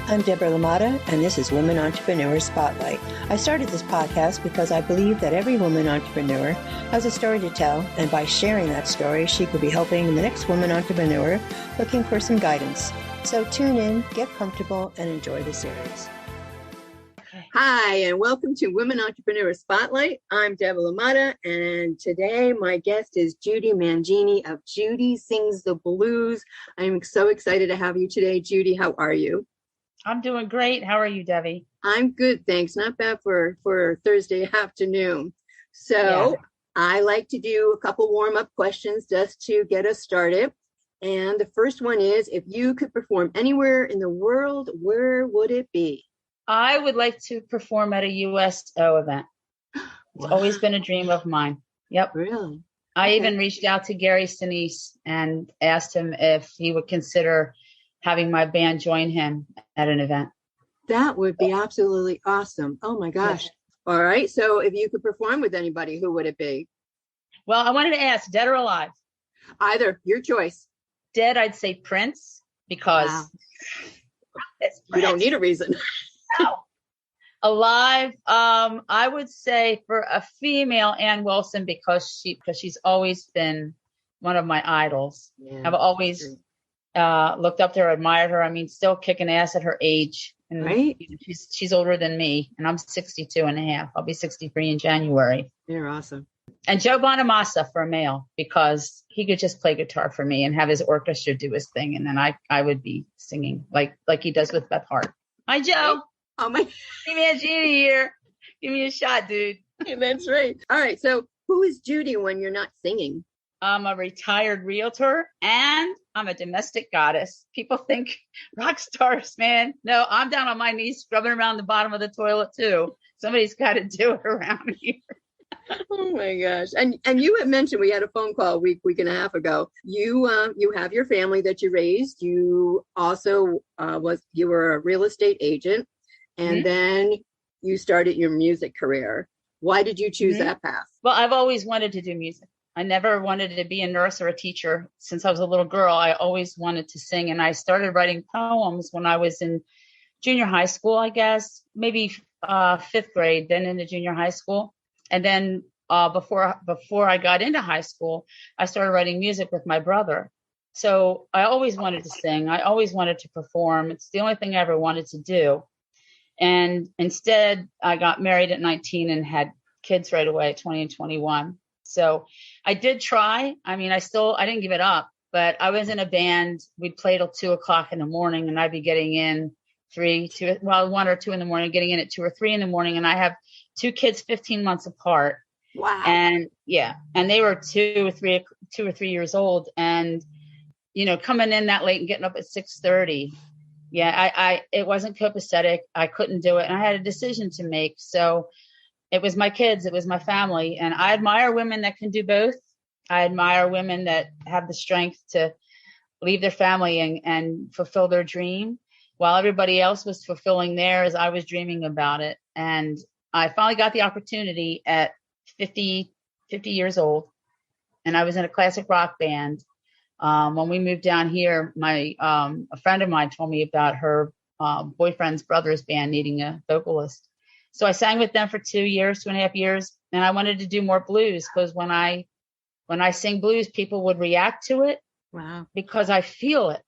I'm Deborah Lamata, and this is Women Entrepreneur Spotlight. I started this podcast because I believe that every woman entrepreneur has a story to tell, and by sharing that story, she could be helping the next woman entrepreneur looking for some guidance. So tune in, get comfortable, and enjoy the series. Hi, and welcome to Women Entrepreneur Spotlight. I'm Deborah Lamata, and today my guest is Judy Mangini of Judy Sings the Blues. I'm so excited to have you today, Judy. How are you? I'm doing great. How are you, Debbie? I'm good, thanks. Not bad for Thursday afternoon. So I like to do a couple warm-up questions just to get us started. And the first one is, if you could perform anywhere in the world, where would it be? I would like to perform at a USO event. It's always been a dream of mine. Yep. Really? I even reached out to Gary Sinise and asked him if he would consider having my band join him at an event. That would be absolutely awesome. Oh my gosh. Yeah. All right. So if you could perform with anybody, who would it be? Well, I wanted to ask, dead or alive? Either, your choice. Dead, I'd say Prince, because you don't need a reason. No. Alive, I would say for a female, Ann Wilson, because she's always been one of my idols. Yeah, I've always looked up to her, admired her. I mean, still kicking ass at her age. And right? She's older than me, and I'm 62 and a half. I'll be 63 in January. You're awesome. And Joe Bonamassa for a male, because he could just play guitar for me and have his orchestra do his thing, and then I would be singing like he does with Beth Hart. Hi, Joe. Oh my! Give me a Judy here. Give me a shot, dude. That's right. All right. So, who is Judy when you're not singing? I'm a retired realtor and I'm a domestic goddess. People think rock stars, man. No, I'm down on my knees scrubbing around the bottom of the toilet too. Somebody's got to do it around here. Oh my gosh. And you had mentioned, we had a phone call a week and a half ago. You have your family that you raised. You also you were a real estate agent, and then you started your music career. Why did you choose that path? Well, I've always wanted to do music. I never wanted to be a nurse or a teacher. Since I was a little girl, I always wanted to sing. And I started writing poems when I was in junior high school, I guess, maybe fifth grade, then into junior high school. And then before I got into high school, I started writing music with my brother. So I always wanted to sing. I always wanted to perform. It's the only thing I ever wanted to do. And instead, I got married at 19 and had kids right away, 20 and 21. So I did try. I mean, I didn't give it up, but I was in a band. We'd play till 2:00 in the morning, and I'd be getting in 1 or 2 in the morning, getting in at 2 or 3 in the morning. And I have 2 kids, 15 months apart. Wow. And and they were 2 or 3 years old, and, coming in that late and getting up at 6:30. Yeah, it wasn't copacetic. I couldn't do it. And I had a decision to make. So it was my kids, it was my family. And I admire women that can do both. I admire women that have the strength to leave their family and fulfill their dream, while everybody else was fulfilling theirs. I was dreaming about it. And I finally got the opportunity at 50 years old. And I was in a classic rock band. When we moved down here, a friend of mine told me about her boyfriend's brother's band needing a vocalist. So I sang with them for 2.5 years, and I wanted to do more blues, because when I sing blues, people would react to it. Wow. Because I feel it.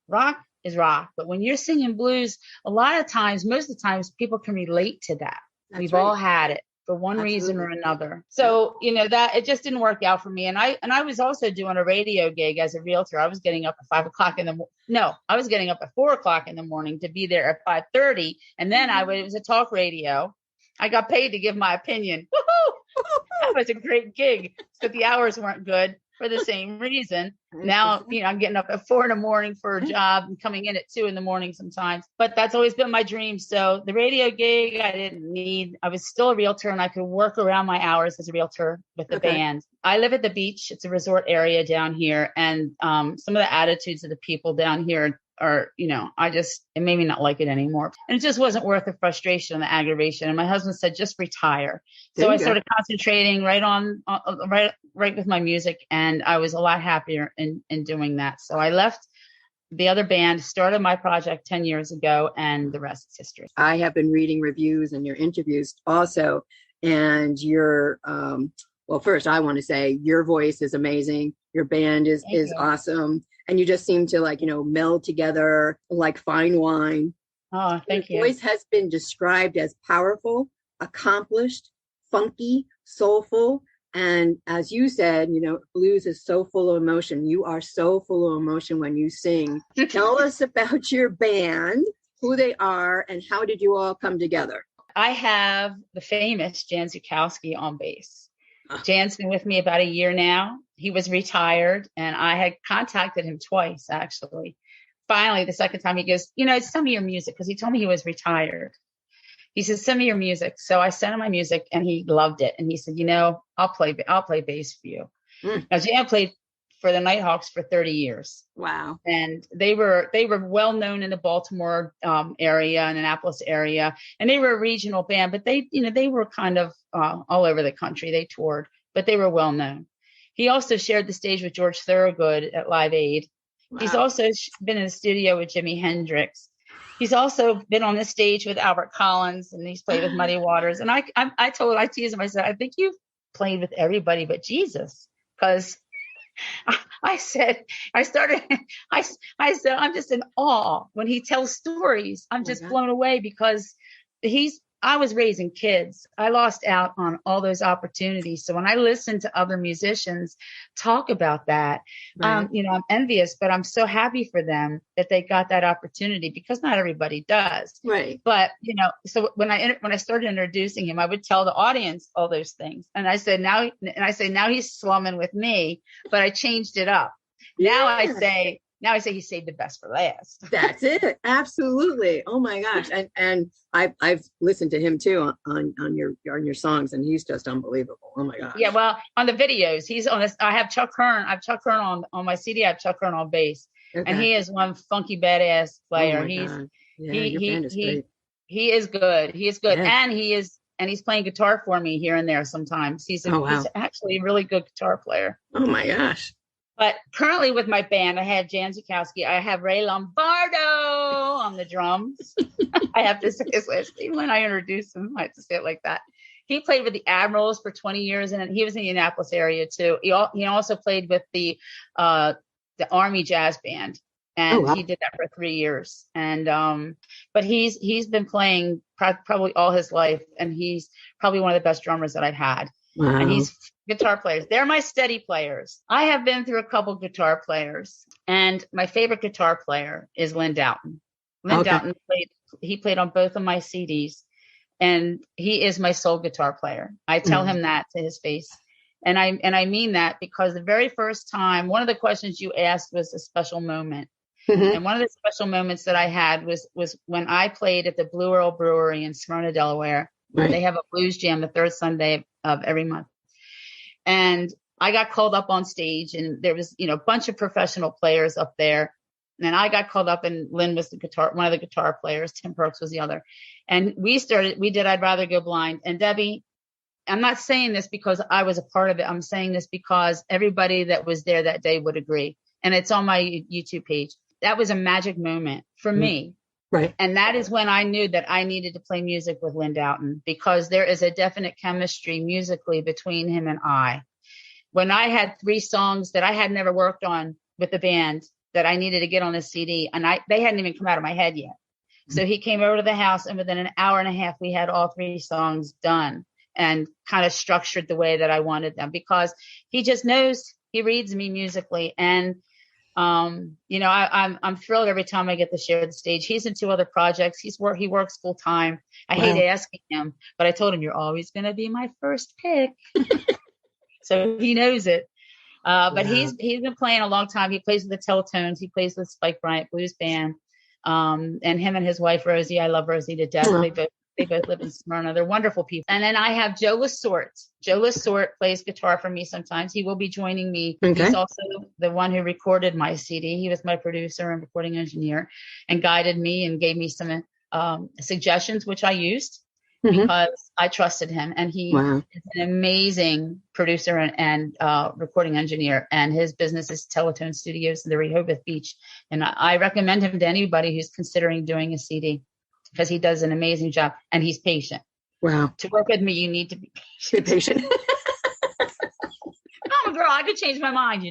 Rock is rock, but when you're singing blues, most of the times, people can relate to that. We've all had it for one reason or another. So, that it just didn't work out for me. And I was also doing a radio gig as a realtor. I was getting up at 5:00 I was getting up at 4:00 in the morning to be there at 5:30. And then it was a talk radio. I got paid to give my opinion. Woohoo! That was a great gig, but the hours weren't good for the same reason. Now, I'm getting up at 4 in the morning for a job and coming in at 2 in the morning sometimes, but that's always been my dream. So the radio gig, I was still a realtor, and I could work around my hours as a realtor with the band. I live at the beach. It's a resort area down here. And some of the attitudes of the people down here are, it made me not like it anymore. And it just wasn't worth the frustration and the aggravation. And my husband said, just retire. So I started concentrating right with my music. And I was a lot happier in doing that. So I left the other band started my project 10 years ago, and the rest is history. I have been reading reviews and your interviews also, and your well, first I want to say your voice is amazing. Your band is awesome, and you just seem to like, you know, meld together like fine wine. Oh, thank you. Your voice has been described as powerful, accomplished, funky, soulful. And as you said, you know, blues is so full of emotion. You are so full of emotion when you sing. Tell us about your band, who they are, and how did you all come together? I have the famous Jan Zukowski on bass. Jan's been with me about a year now. He was retired, and I had contacted him twice, actually. Finally, the second time, he goes, you know, send me your music, because he told me he was retired. He said, send me your music. So I sent him my music, and he loved it. And he said, you know, I'll play bass for you. Now, Jan played for the Nighthawks for 30 years. Wow. And they were well known in the Baltimore area and Annapolis area. And they were a regional band, but they were kind of all over the country. They toured, but they were well known. He also shared the stage with George Thorogood at Live Aid. Wow. He's also been in the studio with Jimi Hendrix. He's also been on the stage with Albert Collins, and he's played with Muddy Waters. And I teased him. I said, I think you've played with everybody but Jesus, because I said, I'm just in awe when he tells stories. I'm just blown away, because I was raising kids. I lost out on all those opportunities. So when I listen to other musicians talk about that, I'm envious, but I'm so happy for them that they got that opportunity, because not everybody does. Right. But, so when I started introducing him, I would tell the audience all those things. And I said, now he's slumming with me, but I changed it up. Now I say he saved the best for last. That's it. Absolutely. Oh my gosh. And I've listened to him too on your songs, and he's just unbelievable. Oh my gosh. Yeah. Well, on the videos, he's on this. I have Chuck Hearn. I have Chuck Hearn on my CD. I have Chuck Hearn on bass, and he is one funky badass player. Oh my God. Yeah, your band is great. He is good. He is good, Yeah. and he's playing guitar for me here and there sometimes. He's actually a really good guitar player. Oh my gosh. But currently with my band, I have Jan Zukowski. I have Ray Lombardo on the drums. I have to say his last name when I introduce him. I have to say it like that. He played with the Admirals for 20 years, and he was in the Annapolis area too. He also played with the Army Jazz Band, and he did that for 3 years. And but he's been playing probably all his life, and he's probably one of the best drummers that I've had. Wow. And he's guitar players. They're my steady players. I have been through a couple guitar players, and my favorite guitar player is Lynn Doughton. Doughton played on both of my CDs, and he is my soul guitar player. I tell him that to his face. And I mean that, because the very first time, one of the questions you asked was a special moment. Mm-hmm. And one of the special moments that I had was when I played at the Blue Earl Brewery in Smyrna, Delaware. Right. They have a blues jam the third Sunday of every month. And I got called up on stage, and there was, a bunch of professional players up there. And I got called up, and Lynn was one of the guitar players. Tim Perks was the other. And we did I'd Rather Go Blind. And Debbie, I'm not saying this because I was a part of it. I'm saying this because everybody that was there that day would agree. And it's on my YouTube page. That was a magic moment for me. Right. And that is when I knew that I needed to play music with Lynn Doughton, because there is a definite chemistry musically between him and I. When I had 3 songs that I had never worked on with the band that I needed to get on the CD, and they hadn't even come out of my head yet. So he came over to the house, and within an hour and a half, we had all 3 songs done and kind of structured the way that I wanted them, because he just knows, he reads me musically. And I'm thrilled every time I get to share the stage. He's in 2 other projects. He works full time. I hate asking him, but I told him, you're always going to be my first pick. So he knows it. But he's been playing a long time. He plays with the Teletones. He plays with Spike Bryant Blues Band. And him and his wife, Rosie, I love Rosie to death. They both live in Smyrna. They're wonderful people. And then I have Joe Lessort. Joe Lessort plays guitar for me sometimes. He will be joining me. Okay. He's also the one who recorded my CD. He was my producer and recording engineer, and guided me and gave me some suggestions, which I used. because I trusted him, and he is an amazing producer and recording engineer, and his business is Teletone Studios in the Rehoboth Beach. And I recommend him to anybody who's considering doing a CD because he does an amazing job, and he's patient. Wow. To work with me, you need to be patient. I'm a girl. I could change my mind,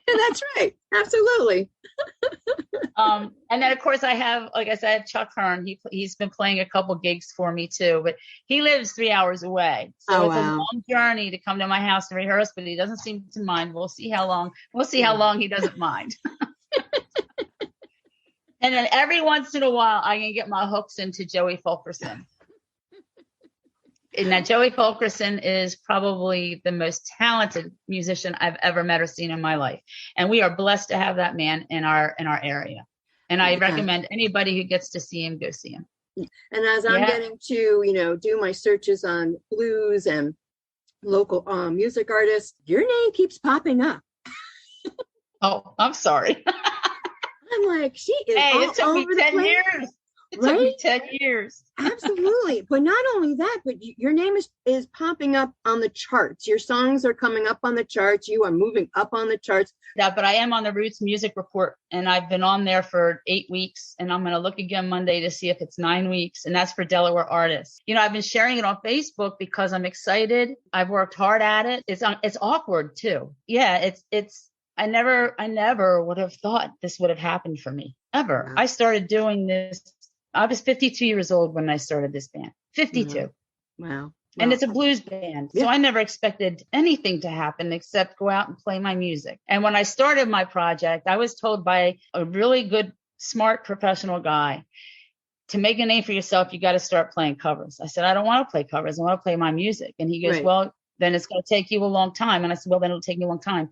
That's right. Absolutely. And then, of course, I have Chuck Hearn. He's been playing a couple gigs for me, too. But he lives 3 hours away. So it's a long journey to come to my house to rehearse, but he doesn't seem to mind. We'll see how long he doesn't mind. And then every once in a while, I can get my hooks into Joey Fulkerson. And now Joey Fulkerson is probably the most talented musician I've ever met or seen in my life. And we are blessed to have that man in our area. And I recommend anybody who gets to see him, go see him. And as I'm getting to, do my searches on blues and local music artists, your name keeps popping up. Oh, I'm sorry. I'm like, she is it took all me over the 10 place. years. It took me 10 years. Absolutely. But not only that, but your name is popping up on the charts. Your songs are coming up on the charts. You are moving up on the charts. Yeah, but I am on the Roots Music Report, and I've been on there for 8 weeks, and I'm going to look again Monday to see if it's 9 weeks, and that's for Delaware artists. I've been sharing it on Facebook because I'm excited. I've worked hard at it. It's awkward too. Yeah, it's I never would have thought this would have happened for me ever. I started doing this. I was 52 years old when I started this band. 52. Wow. And it's a blues band. So I never expected anything to happen except go out and play my music. And when I started my project, I was told by a really good, smart, professional guy, to make a name for yourself, you got to start playing covers. I said, I don't want to play covers. I want to play my music. And he goes, well, then it's going to take you a long time. And I said, well, then it'll take me a long time.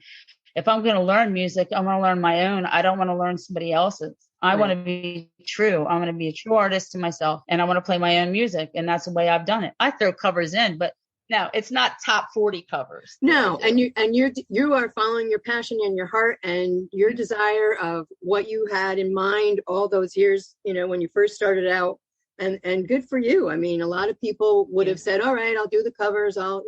If I'm going to learn music, I want to learn my own. I don't want to learn somebody else's. I want to be true. I want to be a true artist to myself, and I want to play my own music. And that's the way I've done it. I throw covers in, but no, it's not top 40 covers. No. And you are following your passion and your heart and your desire of what you had in mind all those years, when you first started out. And good for you. I mean, a lot of people would have said, all right, I'll do the covers. I'll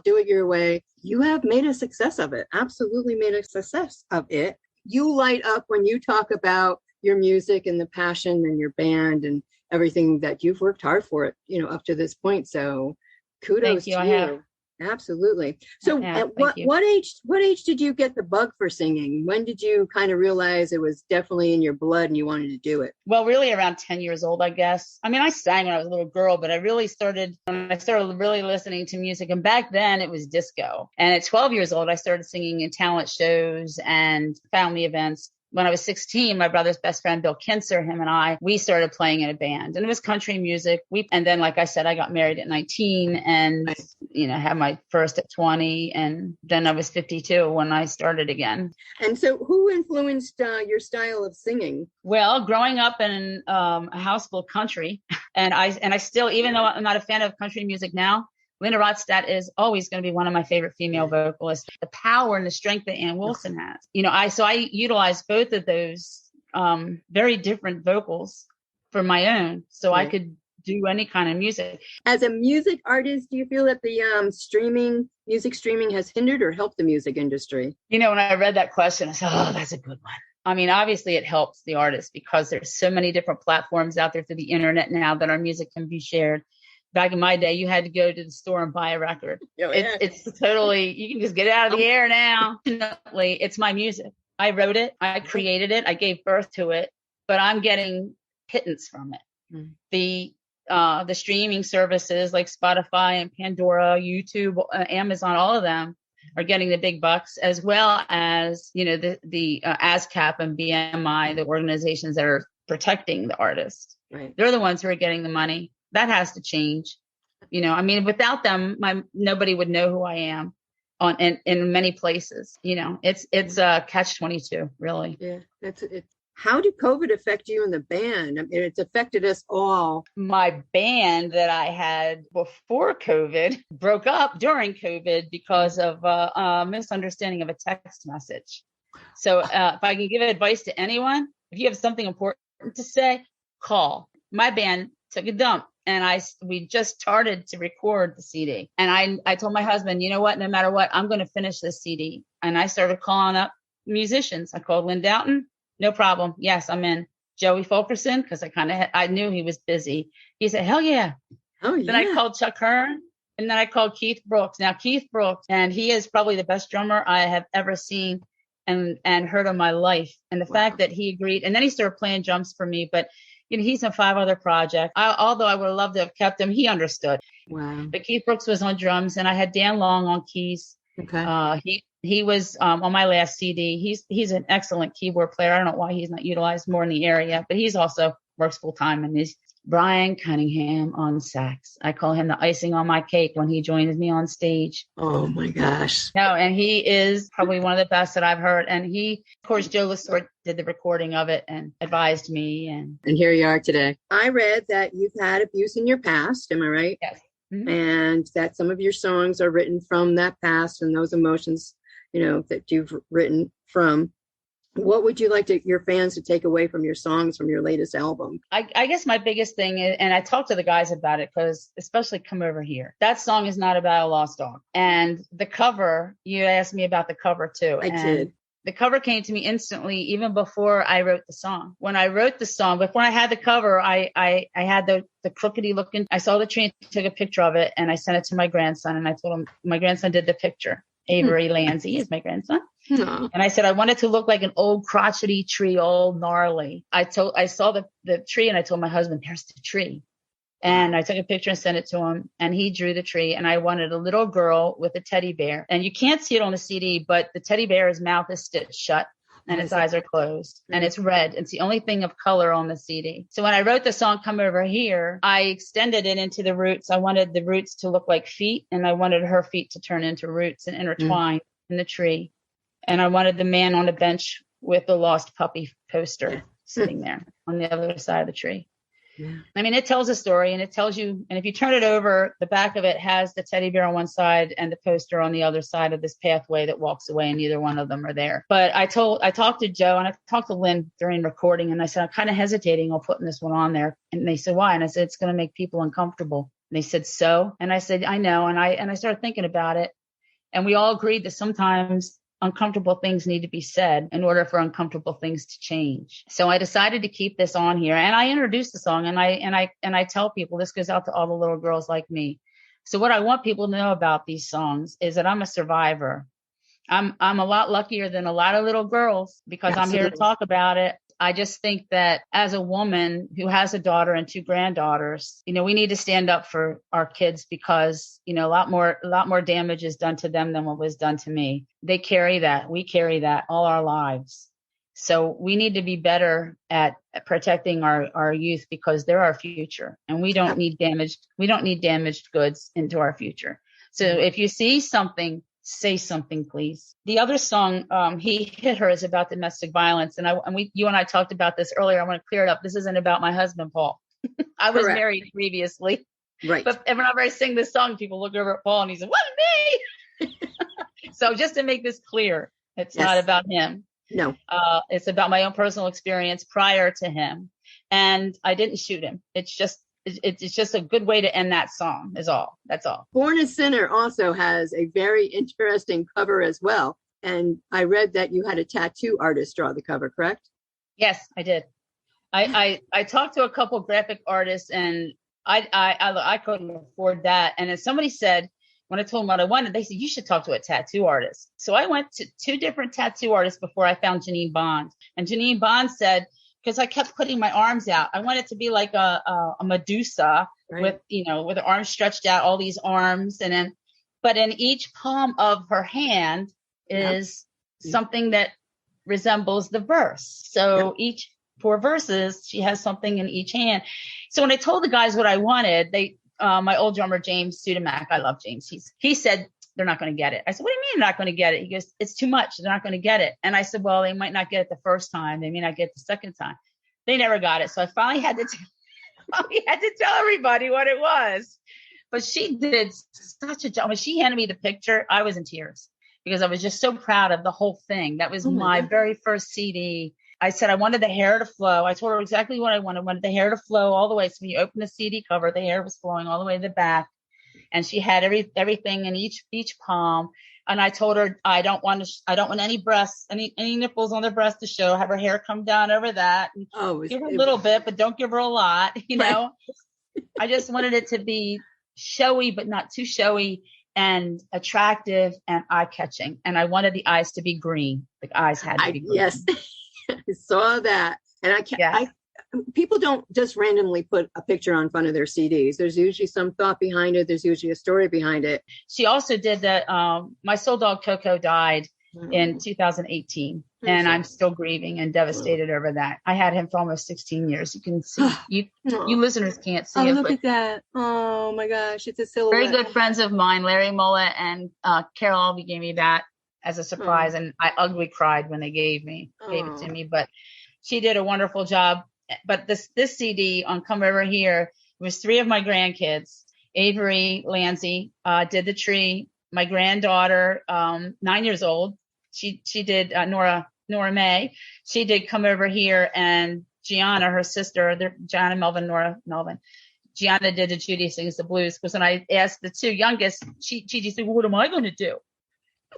do it your way. You have made a success of it. Absolutely made a success of it. You light up when you talk about your music and the passion and your band and everything that you've worked hard for it, up to this point. So kudos to you. Absolutely. So at what age did you get the bug for singing? When did you kind of realize it was definitely in your blood and you wanted to do it? Well, really around 10 years old, I guess. I mean, I sang when I was a little girl, but I really started when I started really listening to music. And back then it was disco. And at 12 years old, I started singing in talent shows and family events. When I was 16, my brother's best friend, Bill Kinser, him and we started playing in a band, and it was country music. And then, like I said, I got married at 19 and, had my first at 20. And then I was 52 when I started again. And so who influenced your style of singing? Well, growing up in a house full of country, and I still, even though I'm not a fan of country music now, Linda Ronstadt is always going to be one of my favorite female vocalists. The power and the strength that Ann Wilson has. I utilize both of those very different vocals for my own, so I could do any kind of music. As a music artist, do you feel that the music streaming has hindered or helped the music industry? When I read that question, I said, oh, that's a good one. I mean, obviously it helps the artist because there's so many different platforms out there through the internet now that our music can be shared. Back in my day, you had to go to the store and buy a record. It's totally, you can just get it out of the air now. It's my music. I wrote it. I created it. I gave birth to it, but I'm getting pittance from it. The streaming services like Spotify and Pandora, YouTube, Amazon, all of them are getting the big bucks, as well as, the ASCAP and BMI, the organizations that are protecting the artists. Right. They're the ones who are getting the money. That has to change. Without them, nobody would know who I am in many places. It's a catch-22, really. Yeah, that's it. How did COVID affect you and the band? I mean, it's affected us all. My band that I had before COVID broke up during COVID because of a misunderstanding of a text message. So if I can give advice to anyone, if you have something important to say, call. My band took a dump. and we just started to record the CD. And I told my husband, you know what, no matter what, I'm going to finish this CD. And I started calling up musicians. I called Lynn Doughton. No problem. Yes, I'm in. Joey Fulkerson, because I knew he was busy. He said, hell yeah. Oh, yeah. Then I called Chuck Hearn, and then I called Keith Brooks. Now, Keith Brooks, and he is probably the best drummer I have ever seen and heard in my life. And the fact that he agreed, and then he started playing drums for me. But he's in 5 other projects. Although I would have loved to have kept him, he understood. Wow. But Keith Brooks was on drums, and I had Dan Long on keys. Okay. He was on my last CD. He's an excellent keyboard player. I don't know why he's not utilized more in the area, but he's also works full time. And he's Brian Cunningham on sax. I call him the icing on my cake when he joins me on stage. Oh my gosh. No, and he is probably one of the best that I've heard. And of course, Joe Lessort did the recording of it and advised me. And here you are today. I read that you've had abuse in your past. Am I right? Yes. Mm-hmm. And that some of your songs are written from that past and those emotions, that you've written from. What would you like your fans to take away from your songs from your latest album? I guess my biggest thing is, and I talked to the guys about it, because especially Come Over Here, that song is not about a lost dog. And the cover, you asked me about the cover too. I did. The cover came to me instantly, even before I wrote the song. When I wrote the song, before I had the cover, I had the crookedy looking. I saw the tree, took a picture of it, and I sent it to my grandson. And I told him, my grandson did the picture. Avery Lanzi is my grandson. And I said, I want it to look like an old crotchety tree, old gnarly. I saw the tree, and I told my husband, there's the tree. And I took a picture and sent it to him, and he drew the tree. And I wanted a little girl with a teddy bear. And you can't see it on the CD, but the teddy bear's mouth is stitched shut and its eyes are closed, and it's red. It's the only thing of color on the CD. So when I wrote the song Come Over Here, I extended it into the roots. I wanted the roots to look like feet, and I wanted her feet to turn into roots and intertwine in the tree. And I wanted the man on the bench with the lost puppy poster sitting there on the other side of the tree. Yeah. I mean, it tells a story, and it tells you, and if you turn it over, the back of it has the teddy bear on one side and the poster on the other side of this pathway that walks away, and neither one of them are there. But I talked to Joe, and I talked to Lynn during recording, and I said, I'm kind of hesitating on putting this one on there. And they said, why? And I said, it's going to make people uncomfortable. And they said, so? And I said, I know. And I started thinking about it, and we all agreed that sometimes uncomfortable things need to be said in order for uncomfortable things to change. So I decided to keep this on here, and I introduced the song, and I tell people this goes out to all the little girls like me. So what I want people to know about these songs is that I'm a survivor. I'm a lot luckier than a lot of little girls because Absolutely. I'm here to talk about it. I just think that as a woman who has a daughter and 2 granddaughters, we need to stand up for our kids because, a lot more damage is done to them than what was done to me. They carry that. We carry that all our lives. So we need to be better at protecting our youth because they're our future, and we don't need damaged goods into our future. So if you see something, say something, please. The other song, He Hit Her, is about domestic violence. And you and I talked about this earlier. I want to clear it up. This isn't about my husband, Paul. I was Correct. married previously. Right. But whenever I sing this song, people look over at Paul and he said, what, me? So just to make this clear, it's not about him. No. It's about my own personal experience prior to him. And I didn't shoot him. It's just a good way to end that song is all. That's all. Born a Sinner also has a very interesting cover as well. And I read that you had a tattoo artist draw the cover, correct? Yes, I did. I talked to a couple graphic artists, and I couldn't afford that. And then somebody said, when I told them what I wanted, they said, you should talk to a tattoo artist. So I went to 2 different tattoo artists before I found Janine Bond. And Janine Bond said, because I kept putting my arms out, I want it to be like a Medusa, right, with her arms stretched out, all these arms. But in each palm of her hand is something that resembles the verse. So each 4 verses, she has something in each hand. So when I told the guys what I wanted, my old drummer, James Sudamak, I love James. He said, they're not going to get it. I said, what do you mean they're not going to get it? He goes, it's too much. They're not going to get it. And I said, well, they might not get it the first time. They may not get it the second time. They never got it. So I finally had to tell everybody what it was. But she did such a job. When she handed me the picture, I was in tears because I was just so proud of the whole thing. That was my very first CD. I said I wanted the hair to flow. I told her exactly what I wanted. I wanted the hair to flow all the way. So when you open the CD cover, the hair was flowing all the way to the back. And she had everything in each palm. And I told her I don't want any breasts, any nipples on the breast to show. Have her hair come down over that. Give her a little bit, but don't give her a lot. You know, I just wanted it to be showy, but not too showy, and attractive and eye catching. And I wanted the eyes to be green. The eyes had to be green. Yes, I saw that. And people don't just randomly put a picture on front of their CDs. There's usually some thought behind it. There's usually a story behind it. She also did that. My soul dog Coco died in 2018, and I'm still grieving and devastated over that. I had him for almost 16 years. You can see, you listeners can't see it. Look at that. Oh my gosh, it's a silhouette. Very good friends of mine, Larry Mullet and Carol Albee, gave me that as a surprise, and I ugly cried when they gave it to me. But she did a wonderful job. But this CD on Come Over Here was 3 of my grandkids. Avery Lanzi did the tree. My granddaughter, 9 years old, she did Nora May. She did Come Over Here, and Gianna, her sister, Gianna Melvin, Nora Melvin. Gianna did the Judy Sings the Blues. Because when I asked the 2 youngest, Gigi said, well, what am I going to do?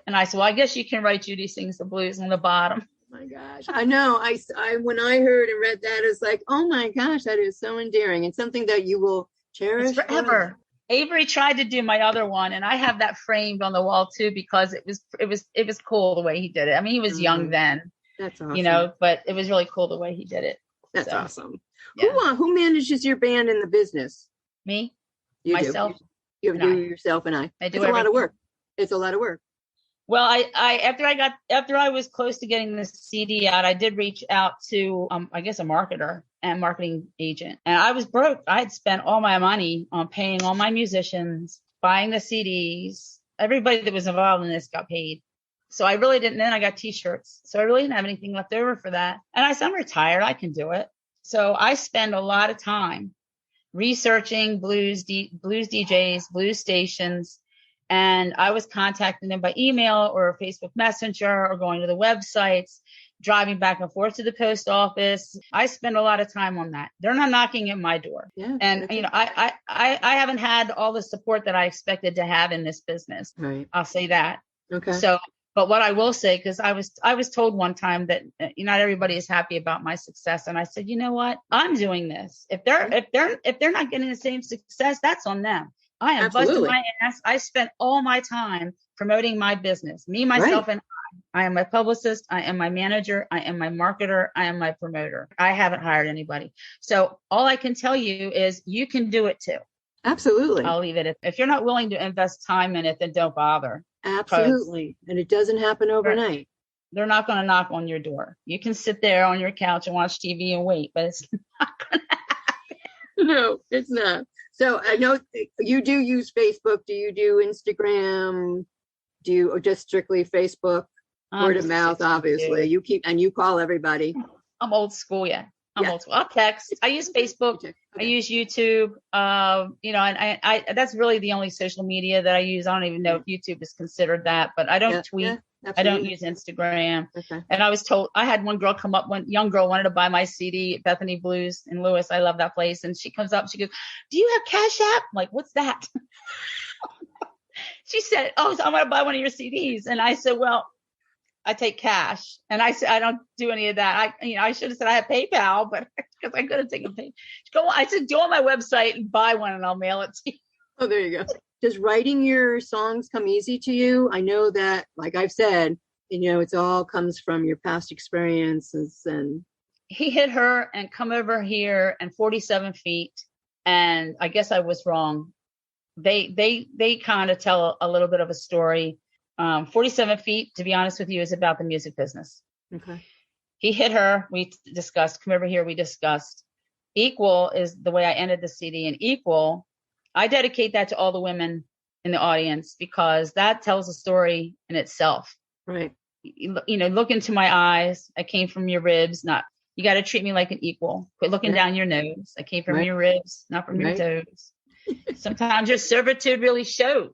And I said, well, I guess you can write Judy Sings the Blues on the bottom. My gosh, I know. I when I heard and read that, it's like, oh my gosh, that is so endearing and something that you will cherish forever. Avery tried to do my other one, and I have that framed on the wall too because it was cool the way he did it. I mean, he was young then. That's awesome. You know, but it was really cool the way he did it. That's awesome. Yeah. Who manages your band in the business? Me, myself. You do yourself, and I do. It's a lot of work. It's a lot of work. Well, after I was close to getting the CD out, I did reach out to, I guess, a marketer and marketing agent. And I was broke. I had spent all my money on paying all my musicians, buying the CDs. Everybody that was involved in this got paid. So I really didn't. Then I got T-shirts. So I really didn't have anything left over for that. And I said, I'm retired. I can do it. So I spend a lot of time researching blues DJs, blues stations. And I was contacting them by email or Facebook Messenger or going to the websites, driving back and forth to the post office. I spend a lot of time on that. They're not knocking at my door. Yeah, and, you know, I haven't had all the support that I expected to have in this business. Right. I'll say that. Okay. So, but what I will say, because I was told one time that not everybody is happy about my success. And I said, you know what? I'm doing this. If they're not getting the same success, that's on them. I am busting my ass. I spent all my time promoting my business, me, myself, and I am my publicist. I am my manager. I am my marketer. I am my promoter. I haven't hired anybody. So all I can tell you is you can do it too. Absolutely. I'll leave it. If you're not willing to invest time in it, then don't bother. Absolutely. And it doesn't happen overnight. They're not going to knock on your door. You can sit there on your couch and watch TV and wait, but it's not going to happen. No, it's not. So I know you do use Facebook. Do you do Instagram? Or just strictly Facebook? Word of mouth, obviously. You call everybody. I'm old school, yeah. Old school. I'll text. I use Facebook. Okay. I use YouTube. You know, and I that's really the only social media that I use. I don't even know if YouTube is considered that, but I don't tweet. Yeah, I don't use Instagram. Okay. And I was told, I had one young girl wanted to buy my CD at Bethany Blues in Lewis. I love that place. And she comes up, she goes, do you have Cash App? I'm like, what's that? She said, oh, so I'm going to buy one of your CDs. And I said, well, I take cash. And I said, I don't do any of that. I should have said I have PayPal, but because I could have taken PayPal. I said, go on my website and buy one and I'll mail it to you. Oh, there you go. Does writing your songs come easy to you? I know that, like I've said, you know, it's all comes from your past experiences. And He Hit Her and Come Over Here and 47 Feet. And I guess I was wrong. They kind of tell a little bit of a story. 47 Feet, to be honest with you, is about the music business. Okay. He Hit Her, we discussed. Come Over Here, we discussed. Equal is the way I ended the CD. And Equal, I dedicate that to all the women in the audience because that tells a story in itself. Right. You know, look into my eyes. I came from your ribs, not, you got to treat me like an equal. Quit looking down your nose. I came from your ribs, not from your toes. Sometimes your servitude really shows.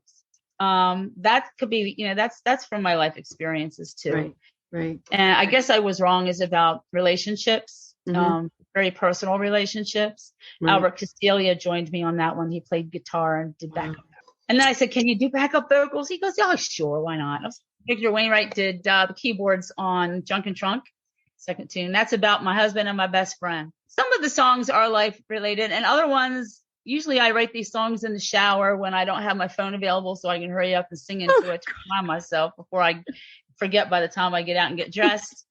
That could be, you know, that's from my life experiences too. Right. Right. And I guess I was wrong is about relationships, very personal relationships. Right. Albert Castiglia joined me on that one. He played guitar and did backup. And then I said, can you do backup vocals? He goes, oh, sure. Why not? Victor Wainwright did the keyboards on Junk and Trunk, second tune. That's about my husband and my best friend. Some of the songs are life related, and other ones, usually I write these songs in the shower when I don't have my phone available so I can hurry up and sing into it to remind myself before I forget by the time I get out and get dressed,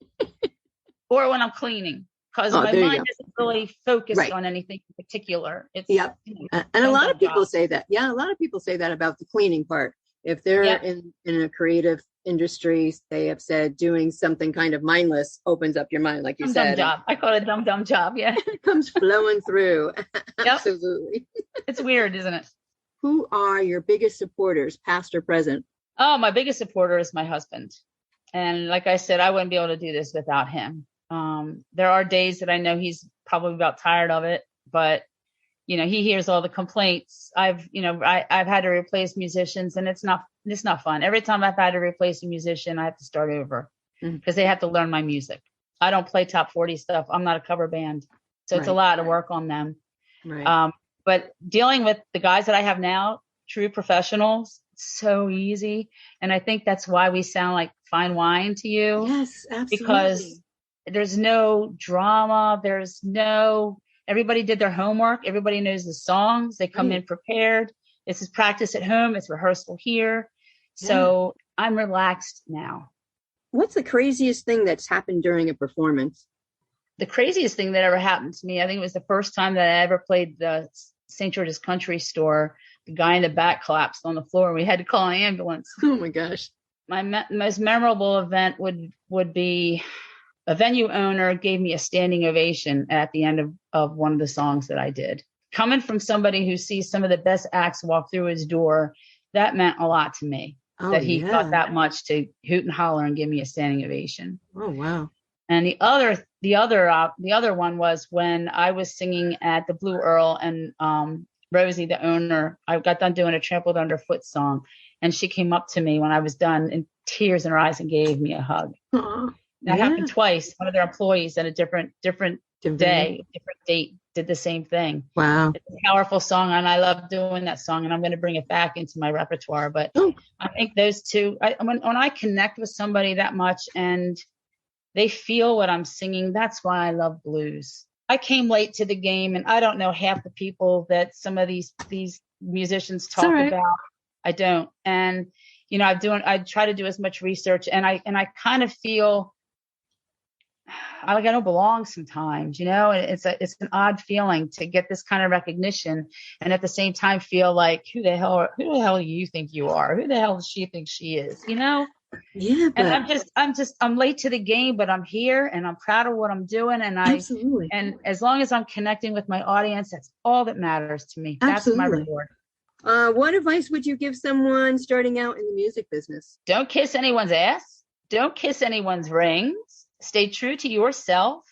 or when I'm cleaning, because my mind isn't really focused on anything in particular. It's and a lot of people say that. Yeah, a lot of people say that about the cleaning part. If they're in a creative industry, they have said doing something kind of mindless opens up your mind, like you said. Dumb job. I call it a dumb job. Yeah, it comes flowing through. Absolutely. It's weird, isn't it? Who are your biggest supporters, past or present? Oh, my biggest supporter is my husband. And like I said, I wouldn't be able to do this without him. There are days that I know he's probably about tired of it, but he hears all the complaints. I've had to replace musicians, and it's not fun. Every time I've had to replace a musician, I have to start over because they have to learn my music. I don't play top 40 stuff. I'm not a cover band. So it's a lot of work on them. Right. But dealing with the guys that I have now, true professionals, it's so easy. And I think that's why we sound like fine wine to you. Yes, absolutely. Because there's no drama. Everybody did their homework. Everybody knows the songs. They come in prepared. This is practice at home. It's rehearsal here. So I'm relaxed now. What's the craziest thing that's happened during a performance? The craziest thing that ever happened to me, I think it was the first time that I ever played the St. George's Country Store. The guy in the back collapsed on the floor. We had to call an ambulance. Oh my gosh. My most memorable event would be a venue owner gave me a standing ovation at the end of one of the songs that I did. Coming from somebody who sees some of the best acts walk through his door, that meant a lot to me. That he thought that much to hoot and holler and give me a standing ovation. Oh wow! And the other one was when I was singing at the Blue Earl, and Rosie, the owner, I got done doing a Trampled Underfoot song, and she came up to me when I was done, in tears in her eyes, and gave me a hug. That happened twice. One of their employees at a different day, different date, did the same thing. Wow. It's a powerful song, and I love doing that song, and I'm going to bring it back into my repertoire. But I think those two, when I connect with somebody that much and they feel what I'm singing, that's why I love blues. I came late to the game, and I don't know half the people that some of these musicians talk about. I don't. And, I try to do as much research, and I kind of feel I don't belong sometimes, it's an odd feeling to get this kind of recognition. And at the same time feel like, who the hell do you think you are? Who the hell does she think she is? Yeah. But and I'm late to the game, but I'm here and I'm proud of what I'm doing. And absolutely. And as long as I'm connecting with my audience, that's all that matters to me. Absolutely. That's my reward. What advice would you give someone starting out in the music business? Don't kiss anyone's ass. Don't kiss anyone's rings. Stay true to yourself.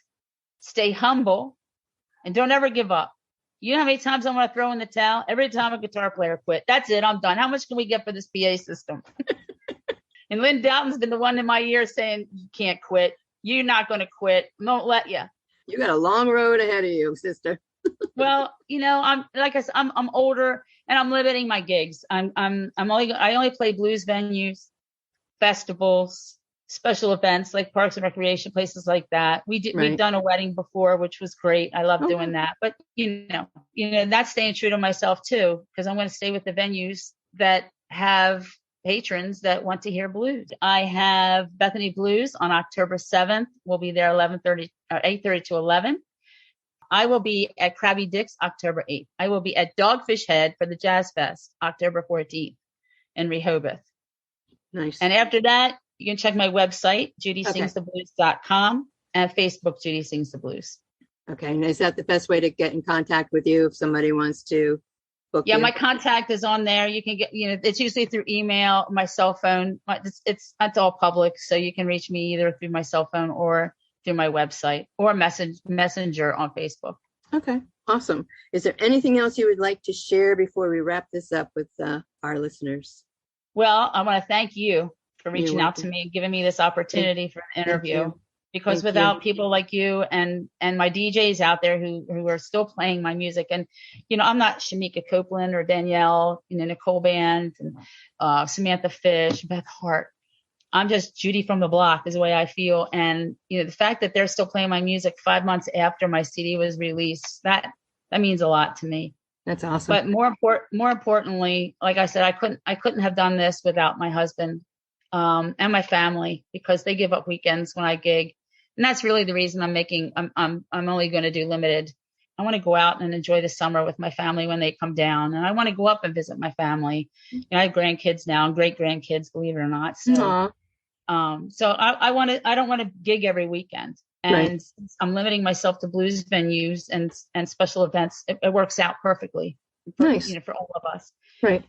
Stay humble. And don't ever give up. You know how many times I want to throw in the towel? Every time a guitar player quit. That's it. I'm done. How much can we get for this PA system? And Lynn Doughton's been the one in my ear saying, you can't quit. You're not going to quit. I won't let you. You got a long road ahead of you, sister. Well, I'm like I said, I'm older and I'm limiting my gigs. I only play blues venues, festivals, special events like Parks and Recreation, places like that. We've done a wedding before, which was great. I love doing that. But that's staying true to myself too, because I'm going to stay with the venues that have patrons that want to hear blues. I have Bethany Blues on October 7th. We'll be there 8:30 to 11. I will be at Krabby Dick's October 8th. I will be at Dogfish Head for the Jazz Fest October 14th in Rehoboth. Nice. And after that, you can check my website, judysingstheblues.com, and Facebook, Judy Sings the Blues. Okay. And is that the best way to get in contact with you if somebody wants to book you? My contact is on there. You can get, it's usually through email, my cell phone. It's all public. So you can reach me either through my cell phone or through my website or messenger on Facebook. Okay. Awesome. Is there anything else you would like to share before we wrap this up with our listeners? Well, I want to thank you for reaching out to me, giving me this opportunity for an interview. Because without people like you and my DJs out there who are still playing my music, and I'm not Shamika Copeland or Danielle, Nicole Band, and Samantha Fish, Beth Hart. I'm just Judy from the block is the way I feel. And the fact that they're still playing my music 5 months after my CD was released, that means a lot to me. That's awesome. But more importantly, like I said, I couldn't have done this without my husband and my family, because they give up weekends when I gig. And that's really the reason I'm only going to do limited. I want to go out and enjoy the summer with my family when they come down. And I want to go up and visit my family. I have grandkids now and great grandkids, believe it or not. So, I don't want to gig every weekend. And I'm limiting myself to blues venues and special events. It works out perfectly for, for all of us. Right.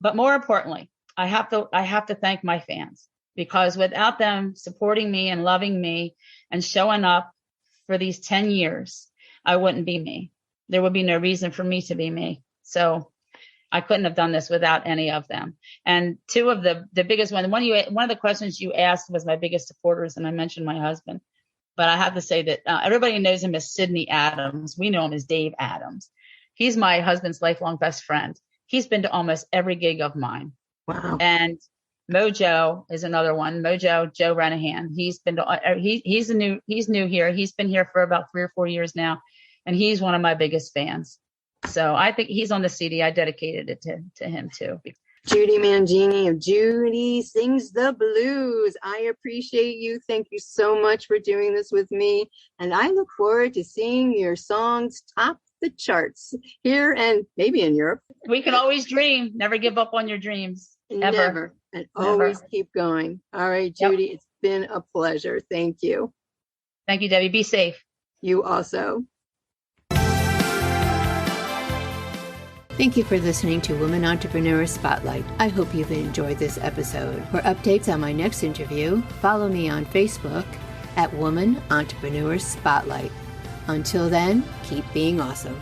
But more importantly, I have to thank my fans, because without them supporting me and loving me and showing up for these 10 years, I wouldn't be me. There would be no reason for me to be me. So I couldn't have done this without any of them. And two of the biggest one of the questions you asked was my biggest supporters, and I mentioned my husband. But I have to say that everybody knows him as Sidney Adams. We know him as Dave Adams. He's my husband's lifelong best friend. He's been to almost every gig of mine. Wow. And Mojo is another one. Mojo, Joe Renahan. He's been to, he's new here. He's been here for about 3 or 4 years now. And he's one of my biggest fans. So I think he's on the CD. I dedicated it to him too. Judy Mangini of Judy Sings the Blues. I appreciate you. Thank you so much for doing this with me. And I look forward to seeing your songs top the charts here and maybe in Europe. We can always dream. Never give up on your dreams. Ever. Never. And always keep going. All right, Judy, It's been a pleasure. Thank you. Thank you, Debbie. Be safe. You also. Thank you for listening to Woman Entrepreneur Spotlight. I hope you've enjoyed this episode. For updates on my next interview, follow me on Facebook at Woman Entrepreneur Spotlight. Until then, keep being awesome.